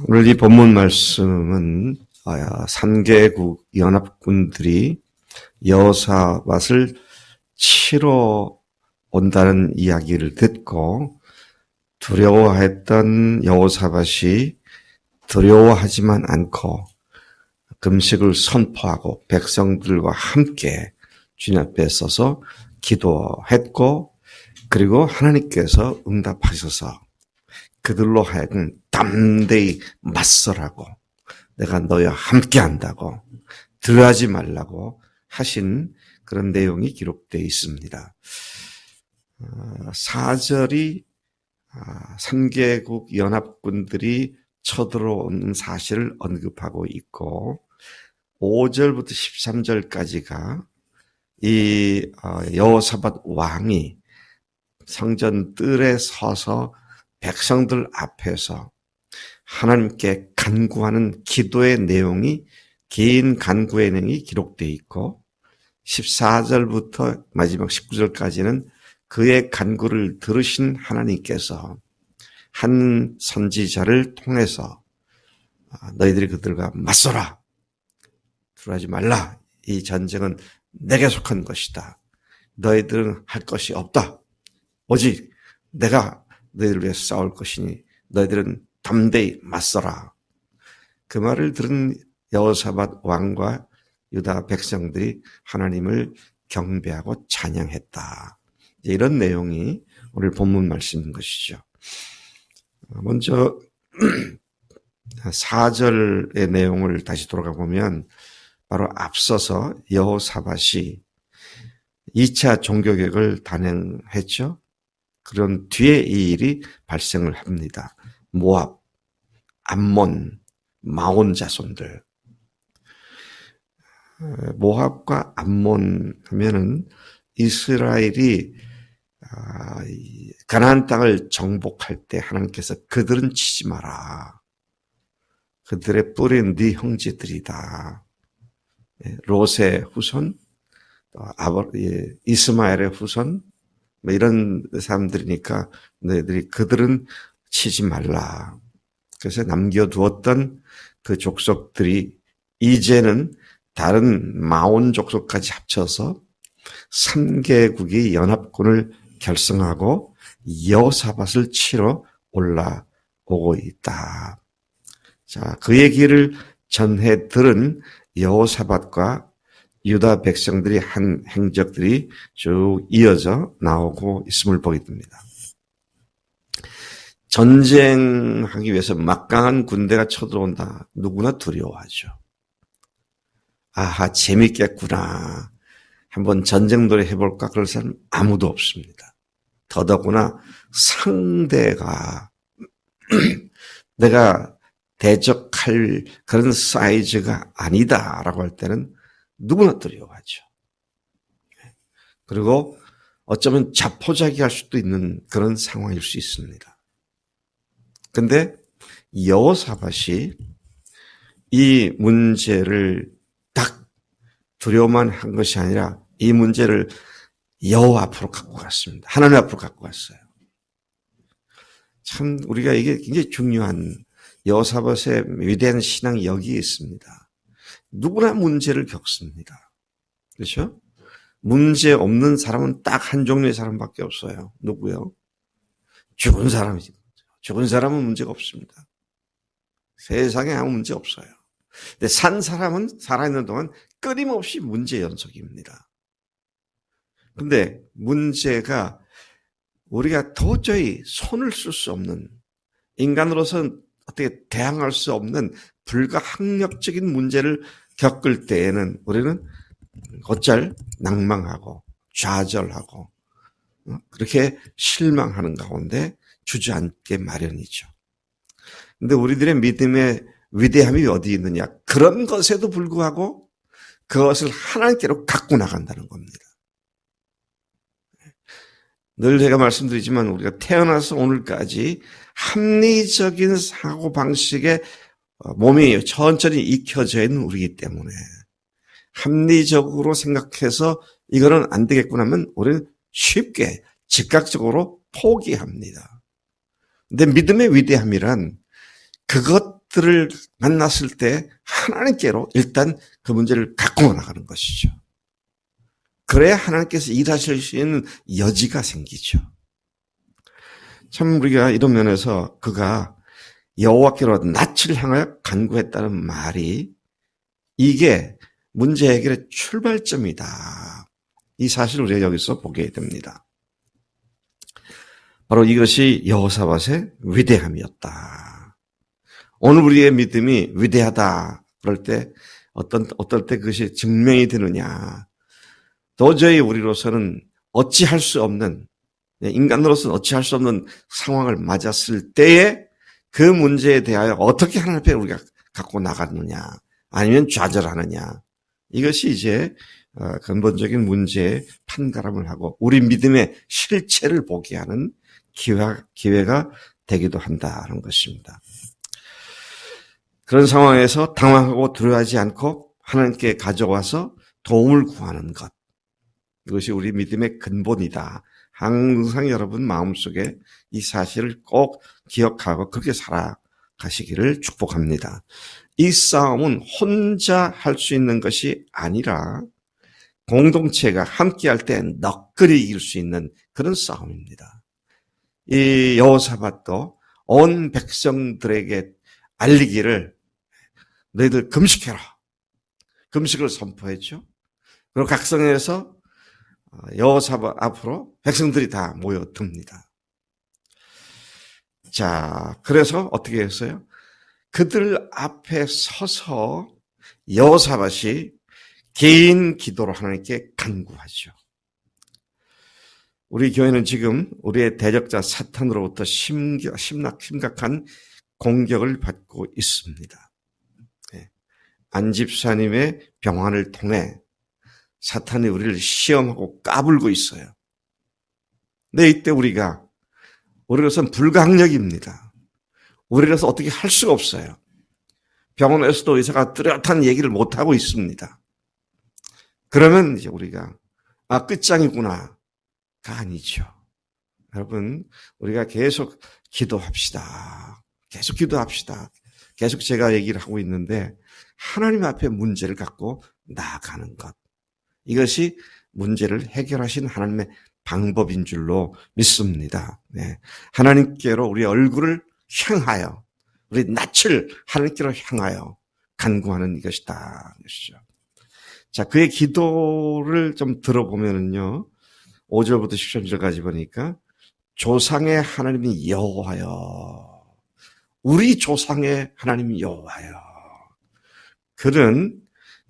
오늘 이 본문 말씀은 3개국 연합군들이 여호사밧을 치러 온다는 이야기를 듣고 두려워했던 여호사밧이 두려워하지만 않고 금식을 선포하고 백성들과 함께 주님 앞에 서서 기도했고, 그리고 하나님께서 응답하셔서 그들로 하여금 담대히 맞서라고, 내가 너희와 함께 한다고, 두려워하지 말라고 하신 그런 내용이 기록되어 있습니다. 4절이 3개국 연합군들이 쳐들어오는 사실을 언급하고 있고, 5절부터 13절까지가 이 여호사밧 왕이 성전 뜰에 서서 백성들 앞에서 하나님께 간구하는 기도의 내용이, 긴 간구의 내용이 기록되어 있고, 14절부터 마지막 19절까지는 그의 간구를 들으신 하나님께서 한 선지자를 통해서 너희들이 그들과 맞서라, 두려워하지 말라, 이 전쟁은 내게 속한 것이다, 너희들은 할 것이 없다, 오직 내가 너희들을 위해 싸울 것이니 너희들은 담대히 맞서라. 그 말을 들은 여호사밧 왕과 유다 백성들이 하나님을 경배하고 찬양했다. 이런 내용이 오늘 본문 말씀인 것이죠. 먼저 4절의 내용을 다시 돌아가 보면, 바로 앞서서 여호사밧이 2차 종교개혁을 단행했죠. 그런 뒤에 이 일이 발생을 합니다. 모압, 암몬, 마온 자손들. 모압과 암몬 하면은 이스라엘이 가나안 땅을 정복할 때 하나님께서 그들은 치지 마라, 그들의 뿌리는 네 형제들이다, 롯의 후손, 이스마엘의 후손, 이런 사람들이니까 너희들이 그들은 치지 말라. 그래서 남겨두었던 그 족속들이 이제는 다른 마온 족속까지 합쳐서 3개국이 연합군을 결성하고 여호사밧을 치러 올라오고 있다. 자, 그 얘기를 전해 들은 여호사밧과 유다 백성들이 한 행적들이 쭉 이어져 나오고 있음을 보게 됩니다. 전쟁하기 위해서 막강한 군대가 쳐들어온다. 누구나 두려워하죠. 아하, 재밌겠구나, 한번 전쟁놀이 해볼까, 그럴 사람 아무도 없습니다. 더더구나 상대가 내가 대적할 그런 사이즈가 아니다라고 할 때는 누구나 두려워하죠. 그리고 어쩌면 자포자기할 수도 있는 그런 상황일 수 있습니다. 그런데 여호사밧이 이 문제를 딱 두려워만 한 것이 아니라 이 문제를 여호와 앞으로 갖고 갔습니다. 하나님 앞으로 갖고 갔어요. 참 우리가 이게 굉장히 중요한, 여호사밧의 위대한 신앙이 여기에 있습니다. 누구나 문제를 겪습니다. 그렇죠? 문제 없는 사람은 딱 한 종류의 사람밖에 없어요. 누구요? 죽은 사람이지. 죽은 사람은 문제가 없습니다. 세상에 아무 문제 없어요. 근데 산 사람은 살아있는 동안 끊임없이 문제 연속입니다. 근데 문제가 우리가 도저히 손을 쓸 수 없는, 인간으로서는 어떻게 대항할 수 없는 불가항력적인 문제를 겪을 때에는 우리는 어쩔 낭망하고 좌절하고 그렇게 실망하는 가운데 주저앉게 마련이죠. 근데 우리들의 믿음의 위대함이 어디 있느냐? 그런 것에도 불구하고 그것을 하나님께로 갖고 나간다는 겁니다. 늘 제가 말씀드리지만 우리가 태어나서 오늘까지 합리적인 사고방식에 몸이 천천히 익혀져 있는 우리이기 때문에 합리적으로 생각해서 이거는 안 되겠구나 하면 우리는 쉽게 즉각적으로 포기합니다. 근데 믿음의 위대함이란 그것 것들을 만났을 때 하나님께로 일단 그 문제를 갖고 나가는 것이죠. 그래야 하나님께서 일하실 수 있는 여지가 생기죠. 참 우리가 이런 면에서 그가 여호와께로 낯을 향하여 간구했다는 말이 이게 문제 해결의 출발점이다. 이 사실을 우리가 여기서 보게 됩니다. 바로 이것이 여호사밧의 위대함이었다. 오늘 우리의 믿음이 위대하다 그럴 때 어떨 때 그것이 증명이 되느냐. 도저히 우리로서는 어찌할 수 없는, 인간으로서는 어찌할 수 없는 상황을 맞았을 때에 그 문제에 대하여 어떻게 하나님 앞에 우리가 갖고 나가느냐, 아니면 좌절하느냐. 이것이 이제 근본적인 문제의 판가름을 하고 우리 믿음의 실체를 보게 하는 기회가 되기도 한다는 것입니다. 그런 상황에서 당황하고 두려워하지 않고 하나님께 가져와서 도움을 구하는 것. 이것이 우리 믿음의 근본이다. 항상 여러분 마음속에 이 사실을 꼭 기억하고 그렇게 살아가시기를 축복합니다. 이 싸움은 혼자 할 수 있는 것이 아니라 공동체가 함께할 때 너끈히 이길 수 있는 그런 싸움입니다. 이 여호사밧도 온 백성들에게 알리기를 너희들 금식해라. 금식을 선포했죠. 그리고 각성에서 여호사밧 앞으로 백성들이 다 모여듭니다. 자, 그래서 어떻게 했어요? 그들 앞에 서서 여호사밧이 개인 기도로 하나님께 간구하죠. 우리 교회는 지금 우리의 대적자 사탄으로부터 심각한 공격을 받고 있습니다. 안 집사님의 병환을 통해 사탄이 우리를 시험하고 까불고 있어요. 근데 이때 우리로서는 불가항력입니다. 우리로서 어떻게 할 수가 없어요. 병원에서도 의사가 뚜렷한 얘기를 못하고 있습니다. 그러면 이제 우리가 끝장이구나가 아니죠. 여러분, 우리가 계속 기도합시다. 계속 기도합시다. 계속 제가 얘기를 하고 있는데 하나님 앞에 문제를 갖고 나아가는 것. 이것이 문제를 해결하신 하나님의 방법인 줄로 믿습니다. 네. 하나님께로 우리 얼굴을 향하여, 우리 낯을 하나님께로 향하여 간구하는 이것이다. 자, 그의 기도를 좀 들어보면은요, 5절부터 13절까지 보니까 조상의 하나님이 여호와여, 우리 조상의 하나님이 여호와여. 그는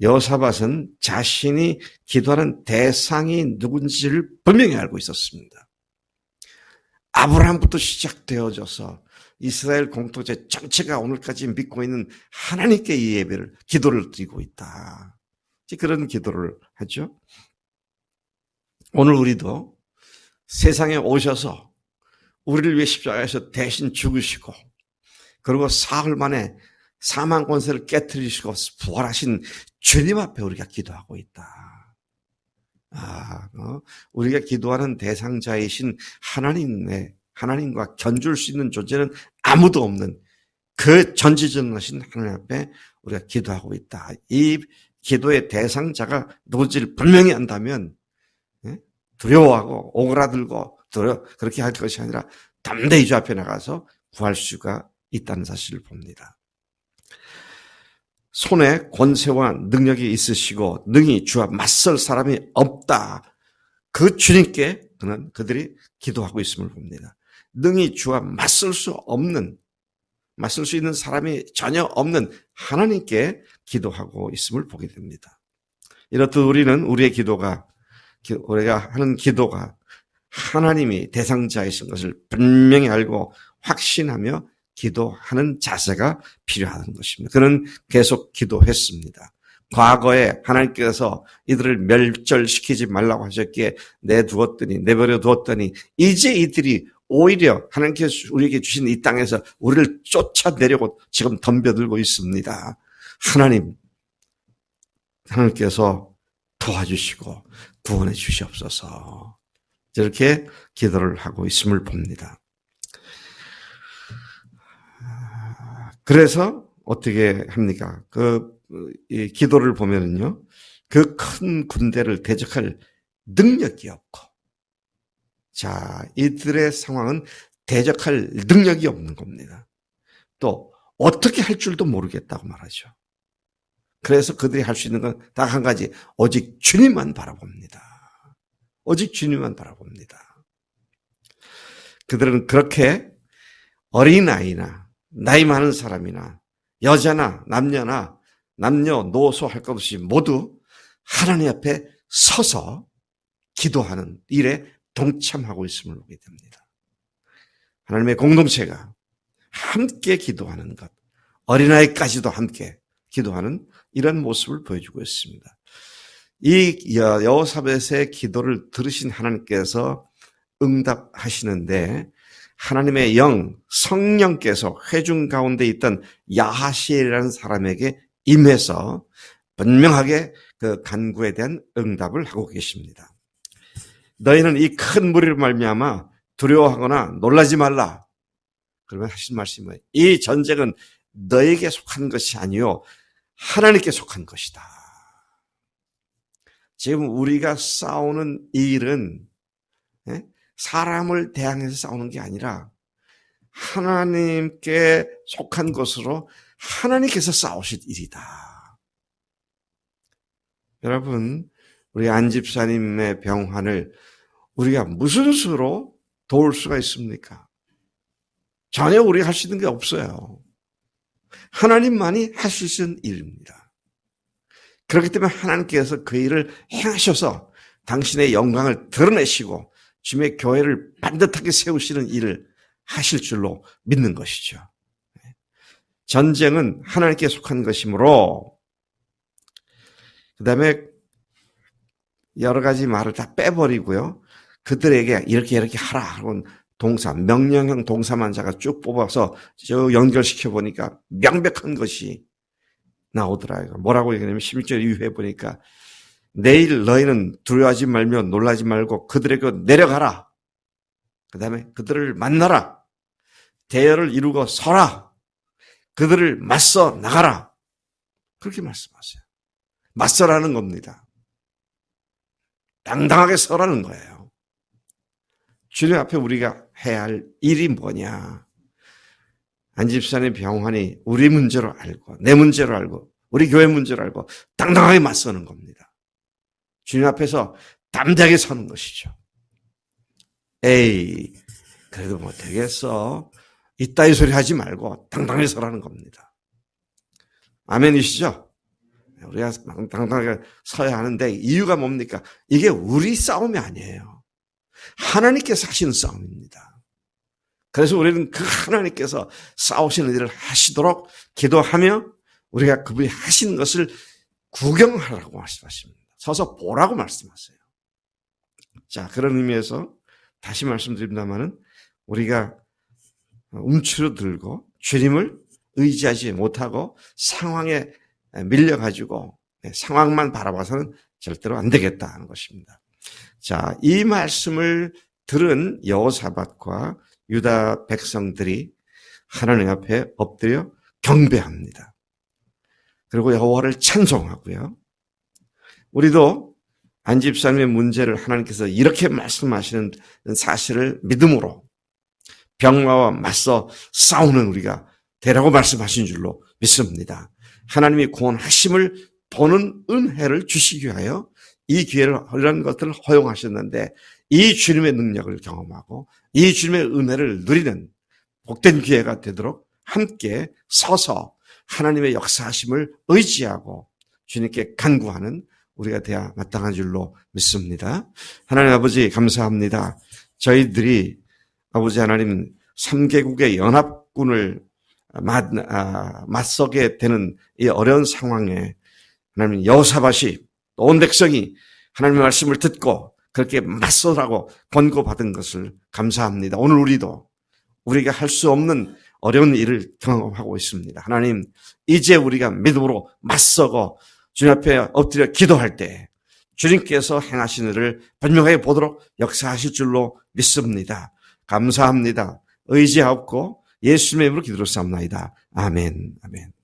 여호사밧은 자신이 기도하는 대상이 누군지를 분명히 알고 있었습니다. 아브라함부터 시작되어져서 이스라엘 공동체 전체가 오늘까지 믿고 있는 하나님께 이 예배를, 기도를 드리고 있다. 그런 기도를 하죠. 오늘 우리도 세상에 오셔서 우리를 위해 십자가에서 대신 죽으시고 그리고 사흘 만에 사망 권세를 깨트리시고 부활하신 주님 앞에 우리가 기도하고 있다. 우리가 기도하는 대상자이신 하나님과 견줄 수 있는 존재는 아무도 없는 그 전지전능하신 하나님 앞에 우리가 기도하고 있다. 이 기도의 대상자가 누군지를 분명히 안다면 두려워하고 오그라들고 그렇게 할 것이 아니라 담대히 주 앞에 나가서 구할 수가 있다는 사실을 봅니다. 손에 권세와 능력이 있으시고 능히 주와 맞설 사람이 없다. 그 주님께 그들이 기도하고 있음을 봅니다. 능히 주와 맞설 수 있는 사람이 전혀 없는 하나님께 기도하고 있음을 보게 됩니다. 이렇듯 우리는 우리가 하는 기도가 하나님이 대상자이신 것을 분명히 알고 확신하며 기도하는 자세가 필요한 것입니다. 그는 계속 기도했습니다. 과거에 하나님께서 이들을 멸절시키지 말라고 하셨기에 내버려 두었더니 이제 이들이 오히려 하나님께서 우리에게 주신 이 땅에서 우리를 쫓아내려고 지금 덤벼들고 있습니다. 하나님께서 도와주시고 구원해 주시옵소서. 이렇게 기도를 하고 있음을 봅니다. 그래서 어떻게 합니까? 이 기도를 보면은요, 그 큰 군대를 대적할 능력이 없고, 자, 이들의 상황은 대적할 능력이 없는 겁니다. 또 어떻게 할 줄도 모르겠다고 말하죠. 그래서 그들이 할 수 있는 건 딱 한 가지, 오직 주님만 바라봅니다. 오직 주님만 바라봅니다. 그들은 그렇게 어린아이나 나이 많은 사람이나 여자나 남녀나 남녀노소 할 것 없이 모두 하나님 앞에 서서 기도하는 일에 동참하고 있음을 보게 됩니다. 하나님의 공동체가 함께 기도하는 것, 어린아이까지도 함께 기도하는 이런 모습을 보여주고 있습니다. 이 여호사밧의 기도를 들으신 하나님께서 응답하시는데 하나님의 영, 성령께서 회중 가운데 있던 야하시엘이라는 사람에게 임해서 분명하게 그 간구에 대한 응답을 하고 계십니다. 너희는 이 큰 무리로 말미암아 두려워하거나 놀라지 말라. 그러면 하신 말씀은 이 전쟁은 너에게 속한 것이 아니요 하나님께 속한 것이다. 지금 우리가 싸우는 이 일은 사람을 대항해서 싸우는 게 아니라 하나님께 속한 것으로 하나님께서 싸우실 일이다. 여러분, 우리 안 집사님의 병환을 우리가 무슨 수로 도울 수가 있습니까? 전혀 우리가 할 수 있는 게 없어요. 하나님만이 할 수 있는 일입니다. 그렇기 때문에 하나님께서 그 일을 행하셔서 당신의 영광을 드러내시고 주님의 교회를 반듯하게 세우시는 일을 하실 줄로 믿는 것이죠. 전쟁은 하나님께 속한 것이므로 그 다음에 여러 가지 말을 다 빼버리고요. 그들에게 이렇게 하라 하고 동사, 명령형 동사만 제가 쭉 뽑아서 쭉 연결시켜 보니까 명백한 것이 나오더라고요. 뭐라고 얘기하냐면 11절 이후에 보니까 내일 너희는 두려워하지 말며 놀라지 말고 그들에게 내려가라. 그 다음에 그들을 만나라. 대열을 이루고 서라. 그들을 맞서 나가라. 그렇게 말씀하세요. 맞서라는 겁니다. 당당하게 서라는 거예요. 주님 앞에 우리가 해야 할 일이 뭐냐. 안집사님 병환이 우리 문제로 알고 내 문제로 알고 우리 교회 문제로 알고 당당하게 맞서는 겁니다. 주님 앞에서 담대하게 서는 것이죠. 에이, 그래도 뭐 되겠어. 이따위 소리 하지 말고 당당하게 서라는 겁니다. 아멘이시죠? 우리가 당당하게 서야 하는데 이유가 뭡니까? 이게 우리 싸움이 아니에요. 하나님께서 하시는 싸움입니다. 그래서 우리는 그 하나님께서 싸우시는 일을 하시도록 기도하며 우리가 그분이 하시는 것을 구경하라고 말씀하십니다. 서서 보라고 말씀하세요. 자, 그런 의미에서 다시 말씀드립니다만은 우리가 움츠러들고 주님을 의지하지 못하고 상황에 밀려가지고 상황만 바라봐서는 절대로 안 되겠다는 것입니다. 자, 이 말씀을 들은 여호사밧과 유다 백성들이 하나님 앞에 엎드려 경배합니다. 그리고 여호와를 찬송하고요. 우리도 안 집사님의 문제를 하나님께서 이렇게 말씀하시는 사실을 믿음으로 병마와 맞서 싸우는 우리가 되라고 말씀하신 줄로 믿습니다. 하나님이 구원하심을 보는 은혜를 주시기 위하여 이 기회를 이런 것들을 허용하셨는데 이 주님의 능력을 경험하고 이 주님의 은혜를 누리는 복된 기회가 되도록 함께 서서 하나님의 역사하심을 의지하고 주님께 간구하는 우리가 돼야 마땅한 줄로 믿습니다. 하나님 아버지 감사합니다. 저희들이 아버지 하나님 3개국의 연합군을 맞서게 되는 이 어려운 상황에 하나님 여호사밧이 온 백성이 하나님의 말씀을 듣고 그렇게 맞서라고 권고받은 것을 감사합니다. 오늘 우리가 할 수 없는 어려운 일을 경험하고 있습니다. 하나님, 이제 우리가 믿음으로 맞서고 주님 앞에 엎드려 기도할 때 주님께서 행하신 일을 분명하게 보도록 역사하실 줄로 믿습니다. 감사합니다. 의지하옵고 예수님의 이름으로 기도로 삼나이다. 아멘. 아멘.